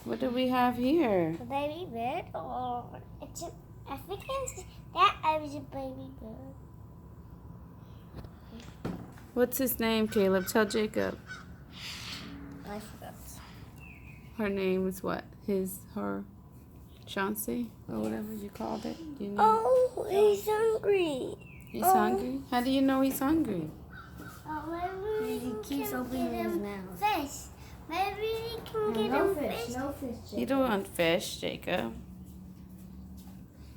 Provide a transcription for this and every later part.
What do we have here? A baby bird, or I think that is a baby bird. What's his name, Caleb? Tell Jacob. I forgot. Her name is what? Her Jauncey? Or whatever you called it. You know? Oh, he's hungry. He's hungry? How do you know he's hungry? Maybe he keeps opening his mouth. Fish. Maybe we can get him fish. No fish, Jacob. You don't want fish, Jacob.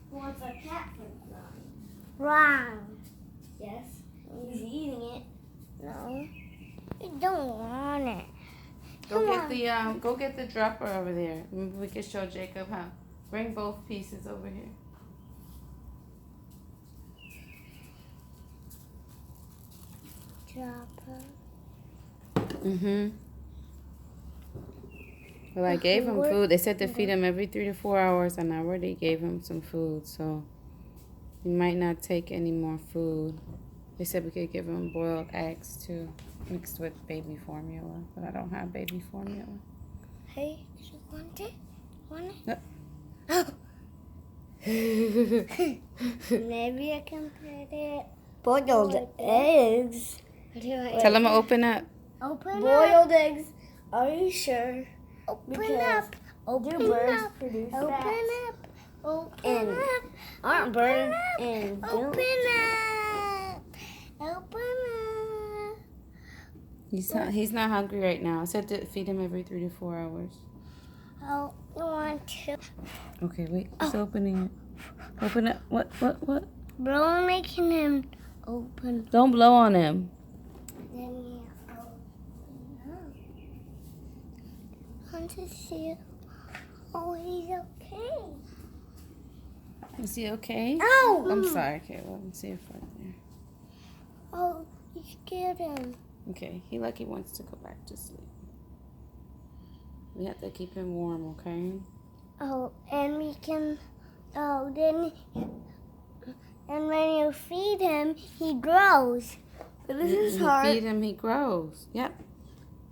He wants a catfish. Wrong. Yes. He's eating it. No. You don't want it. Go get the dropper over there. Maybe we can show Jacob how. Bring both pieces over here. Dropper. Well, I gave him food. They said to feed him every 3 to 4 hours, and I already gave him some food, so he might not take any more food. They said we could give him boiled eggs too, mixed with baby formula, but I don't have baby formula. Hey, you want it? Want it? No. Maybe I can put it. Boiled eggs. Tell him to open up. Open Boiled eggs. Are you sure? Open up. Open birds up. produce Open fats? up. Open And up. aren't birds up. and Open don't? up. Open up. He's not hungry right now. I said to feed him every 3 to 4 hours. Oh, you want to? Okay, wait. He's opening it. Open it. What? Bro, making him open. Don't blow on him. Then you open up. I want to see. Oh, he's okay. Is he okay? Oh! I'm sorry. Okay, well, let me see if right there. Oh, you scared him. Okay, he wants to go back to sleep. We have to keep him warm, okay? Oh, and we can. Oh, then. And when you feed him, he grows. But this is You hard. feed him, he grows. Yep.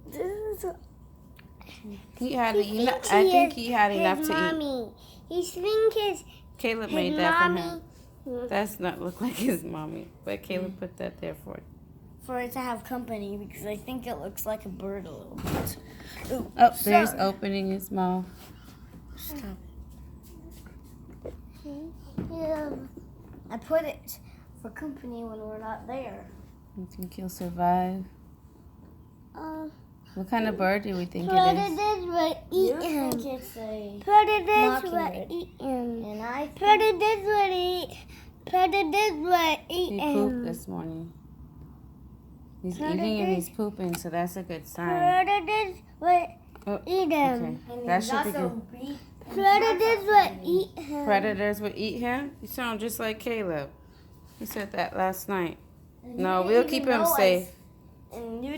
This is He had He enough. thinks I he think is he had enough his to eat. mommy. He thinks Caleb his made that for mommy. him. That's not look like his mommy, but Caleb put that there for it. for it to have company because I think it looks like a bird a little bit. Ooh, Oh, there's sorry. opening his mouth. Stop. Yeah. I put it for company when we're not there. You think he'll survive? What kind of bird do we think it is? Predators will eat You him. think it's a Predators will mockingbird. eat him. and I think Predators will eat. Predators will eat He him. pooped this morning. He's eating and he's pooping, so that's a good sign. Predators will Oh, eat him. okay, that should be good. beat Predators will eat him. Predators would eat him? You sound just like Caleb. He said that last night. And No, you we'll didn't keep even him know safe. And you